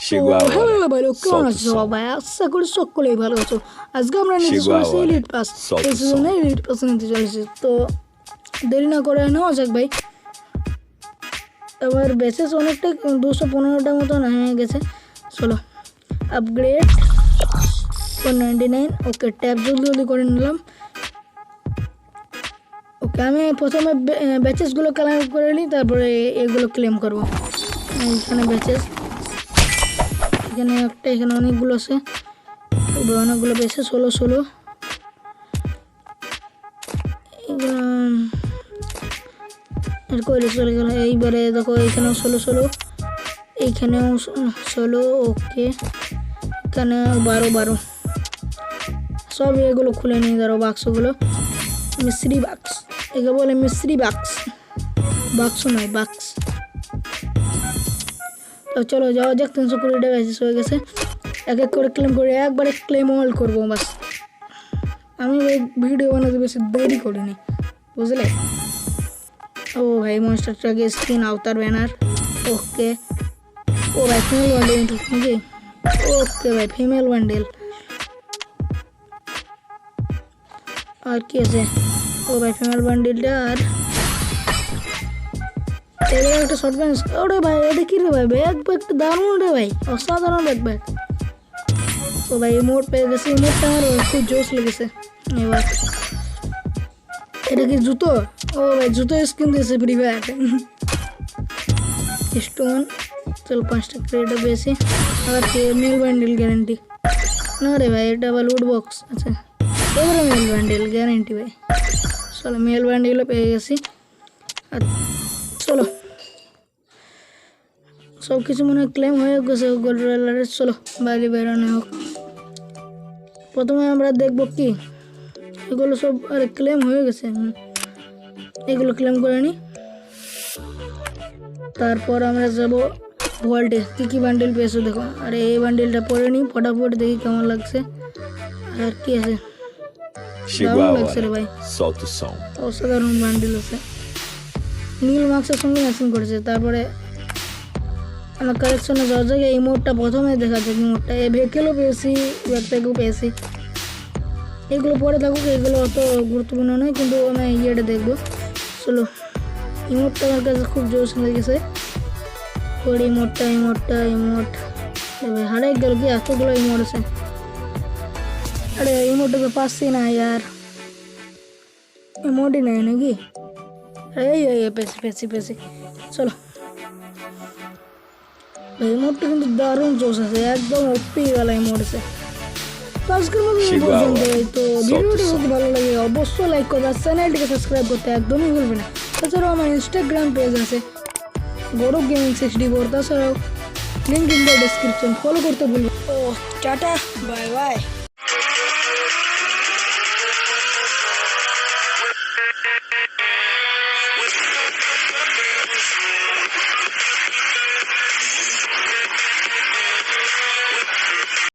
Chegou a hello hora. ভাই, কেমন Solta o আছো som. সবাই? আশা করি সকলেই ভালো আছো। আজকে আমরা নিতে Chegou a চলেছি hora. Elite pass. Solta এই o som. সিজনে এলিট পাস নিতে চলেছি, তো দেরি না করে নেওয়া যাক ভাই। এবার বেসেস অনেকটা 215টার মতো হয়ে গেছে। চলো আপগ্রেড 199। ওকে, ট্যাব জলদি করে নিলাম। ওকে, আমি প্রথমে ব্যাচেসগুলো কালেক্ট করে নিই, তারপরে এগুলো ক্লেম করবো। এখানে ব্যাচেস, এখানে একটা, এখানে অনেকগুলো আছে, অনেকগুলো বেশি, 16 এগুলো করে চলে গেল। এইবারে দেখো এইখানেও 16, এইখানেও 16। ওকে, এখানে 12 সব এগুলো খুলে নিয়ে ধরো বাক্সগুলো। মিস্ত্রি বাক্স, একে বলে মিস্ত্রি বাক্স, বাক্স নয় বাক্স। তো চলো যাওয়া যাক। 320টা বেসেস হয়ে গেছে। এক এক করে ক্লেম করে একবারে ক্লেম অল করবো বাস। আমি ওই ভিডিও বানাতে বেশি দেরি করিনি, বুঝলে। ও ভাই, মনস্টার ট্রাকের স্কিন, আওতার ব্যানার। ওকে, ও ভাই ফিমেল বান্ডেল নাকি? ওকে ভাই, ফিমেল বান্ডেল। আর কি আছে? ও ভাই ফিমেল বান্ডেলটা। আর এবার একটা শর্ট গান। ওরে ভাই, এটা কি রে ভাই? ব্যাগটা দারুণ রে ভাই, অসাধারণ ব্যাগ। ও ভাই ইমোট পেয়ে গেছে। ইমোটটা আমার খুব জোশ লেগেছে। এবার এটা কি জুতো? ও ভাই জুতো স্কিন দিয়েছে ফ্রি ফায়ার। স্টোন, চলো 5টা ক্রেডিট পেয়েছি। আবার কি মেল বান্ডেল গ্যারেন্টি? না রে ভাই, এটা আবার লুট বক্স। আচ্ছা, এবারে মেল বান্ডেল গ্যারেন্টি ভাই। চলো মেল বান্ডেলও পেয়ে গেছি। আর চলো সব কিছু মনে হয় ক্লেম হয়ে গেছে গোল্ড রয়্যালের। চলো বাইরে বেরোনো হোক। প্রথমে আমরা দেখবো কি এগুলো সব। আরে ক্লেম হয়ে গেছে, এগুলো ক্লেম করে নিই। তারপর আমরা যাবো ভল্টে। কী বান্ডেল পেয়েছো দেখো। আরে এই বান্ডেলটা পরে নিই ফটাফট, দেখি কেমন লাগছে। আর কি আছে? Chegou দারুণ a লাগছে রে hora. ভাই, Solta o som. অসাধারণ বান্ডেল আছে। নীল মার্কসের সঙ্গে ম্যাচিং করেছে। তারপরে আমার কালেকশনে যাওয়া যায়। এই মোডটা প্রথমে দেখা যাক। মোডটা এই ভেহিকেলও পেয়েছি, ব্যাকপ্যাকও পেয়েছি। এগুলো পরে থাকুক, এগুলো অত গুরুত্বপূর্ণ নয়, কিন্তু আমি ইয়েটা দেখবো। চলো, ইমোটটা আমার কাছে খুব জোশ লেগেছে। ওর ইমোট হারাই গেল কি? এতগুলো ইমোট আছে। আরে ইমোটটা তো পাচ্ছি না ইয়ার, ইমোটই নেই নাকি? এই পেছি। চলো, এই মোডটা কিন্তু দারুণ জোশ আছে, একদম ওপি গেলা ইমোট আছে। তো আজকের মতো এই পর্যন্তই। তো ভিডিওটি যদি ভালো লাগে অবশ্যই লাইক করবে, আর চ্যানেলটিকে সাবস্ক্রাইব করতে একদমই ভুলবে না। তাছাড়াও আমার ইনস্টাগ্রাম পেজ আছে গৌরব গেমিং 64। তাছাড়াও link in the description, follow করতে ভুলবে। ও টাটা, বাই বাই।